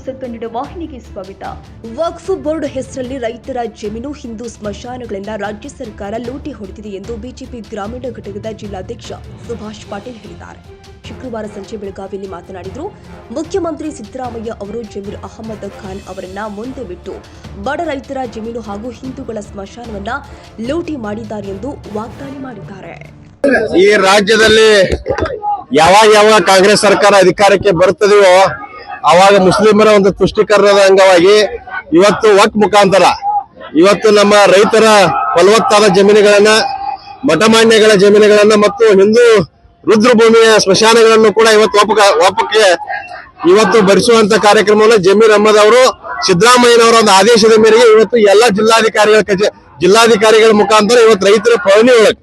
ಹೊಸ ಕನ್ನಡ ವಾಹಿನಿಗೆ ಸ್ವಾಗತ. ವಕ್ಫ್ ಬೋರ್ಡ್ ಹೆಸರಲ್ಲಿ ರೈತರ ಜಮೀನು ಹಿಂದೂ ಸ್ಮಶಾನಗಳಿಂದ ರಾಜ್ಯ ಸರ್ಕಾರ ಲೂಟಿ ಹೊಡೆದಿದೆ ಎಂದು ಬಿಜೆಪಿ ಗ್ರಾಮೀಣ ಘಟಕದ ಜಿಲ್ಲಾಧ್ಯಕ್ಷ ಸುಭಾಷ್ ಪಾಟೀಲ್ ಹೇಳಿದ್ದಾರೆ. ಶುಕ್ರವಾರ ಸಂಜೆ ಬೆಳಗಾವಿಯಲ್ಲಿ ಮಾತನಾಡಿದರು. ಮುಖ್ಯಮಂತ್ರಿ ಸಿದ್ದರಾಮಯ್ಯ ಅವರು ಜಮೀರ್ ಅಹಮದ್ ಖಾನ್ ಅವರನ್ನ ಮುಂದೆ ಬಿಟ್ಟು ಬಡ ರೈತರ ಜಮೀನು ಹಾಗೂ ಹಿಂದೂಗಳ ಸ್ಮಶಾನವನ್ನ ಲೂಟಿ ಮಾಡಿದ್ದಾರೆ ಎಂದು ವಾಗ್ದಾಳಿ ಮಾಡಿದ್ದಾರೆ. ಈ ರಾಜ್ಯದಲ್ಲಿ ಯಾವಾಗ ಕಾಂಗ್ರೆಸ್ ಸರ್ಕಾರ ಅಧಿಕಾರಕ್ಕೆ ಬರುತ್ತದೆಯೋ ಆವಾಗ ಮುಸ್ಲಿಮರ ಒಂದು ತುಷ್ಟೀಕರಣದ ಅಂಗವಾಗಿ ಇವತ್ತು ವಕ್ಫ್ ಮುಖಾಂತರ ಇವತ್ತು ನಮ್ಮ ರೈತರ ಫಲವತ್ತಾದ ಜಮೀನುಗಳನ್ನ, ಮಠಮಾನ್ಯಗಳ ಜಮೀನುಗಳನ್ನ ಮತ್ತು ಹಿಂದೂ ರುದ್ರಭೂಮಿಯ ಸ್ಮಶಾನಗಳನ್ನು ಕೂಡ ಇವತ್ತು ಒಪ್ಪಕ್ಕೆ ಇವತ್ತು ಭರಿಸುವಂತ ಕಾರ್ಯಕ್ರಮವನ್ನು ಜಮೀರ್ ಅಹಮದ್ ಅವರು ಸಿದ್ದರಾಮಯ್ಯನವರ ಒಂದು ಆದೇಶದ ಮೇರೆಗೆ ಇವತ್ತು ಎಲ್ಲಾ ಜಿಲ್ಲಾಧಿಕಾರಿಗಳ ಮುಖಾಂತರ ಇವತ್ತು ರೈತರ ಪಹಣಿ ಒಳಗೆ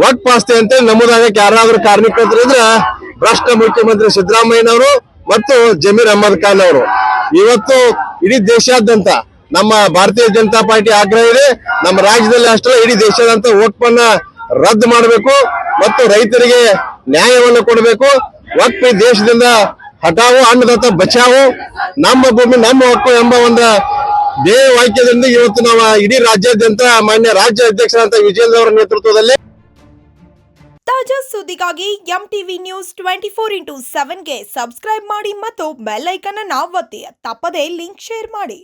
ವಕ್ಫ್ ಆಸ್ತಿ ಅಂತ ನಮೂದಾಗಕ್ಕೆ ಯಾರಾದ್ರೂ ಕಾರ್ಮಿಕರಿದ್ರೆ ಭ್ರಷ್ಟ ಮುಖ್ಯಮಂತ್ರಿ ಸಿದ್ದರಾಮಯ್ಯನವರು ಮತ್ತು ಜಮೀರ್ ಅಹಮದ್ ಖಾನ್ ಅವರು ಇವತ್ತು ಇಡೀ ದೇಶಾದ್ಯಂತ ನಮ್ಮ ಭಾರತೀಯ ಜನತಾ ಪಾರ್ಟಿ ಆಗ್ರಹ ಇದೆ. ನಮ್ಮ ರಾಜ್ಯದಲ್ಲಿ ಅಷ್ಟೇ ಇಡೀ ದೇಶಾದ್ಯಂತ ವಕ್ಫ್ ಅನ್ನ ರದ್ದು ಮಾಡಬೇಕು ಮತ್ತು ರೈತರಿಗೆ ನ್ಯಾಯವನ್ನು ಕೊಡಬೇಕು. ವಕ್ಫ್ ದೇಶದಿಂದ ಹಟಾವು ಅನ್ನದಾತ ಬಚಾವು, ನಮ್ಮ ಭೂಮಿ ನಮ್ಮ ವಕ್ಫ್ ಎಂಬ ಒಂದು ಧ್ಯೇಯ ವಾಕ್ಯದಿಂದ ಇವತ್ತು ನಾವು ಇಡೀ ರಾಜ್ಯಾದ್ಯಂತ ಮಾನ್ಯ ರಾಜ್ಯ ಅಧ್ಯಕ್ಷರಾದ ವಿಜೇಂದ್ರ ಅವರ ನೇತೃತ್ವದಲ್ಲಿ ತಾಜಾ ಸುದ್ದಿಗಾಗಿ ಎಂಟಿವಿ ನ್ಯೂಸ್ 24x7ಗೆ ಸಬ್ಸ್ಕ್ರೈಬ್ ಮಾಡಿ ಮತ್ತು ಬೆಲ್ ಐಕಾನ್ ಅನ್ನು ಒತ್ತಿ. ತಪ್ಪದೇ ಲಿಂಕ್ ಶೇರ್ ಮಾಡಿ.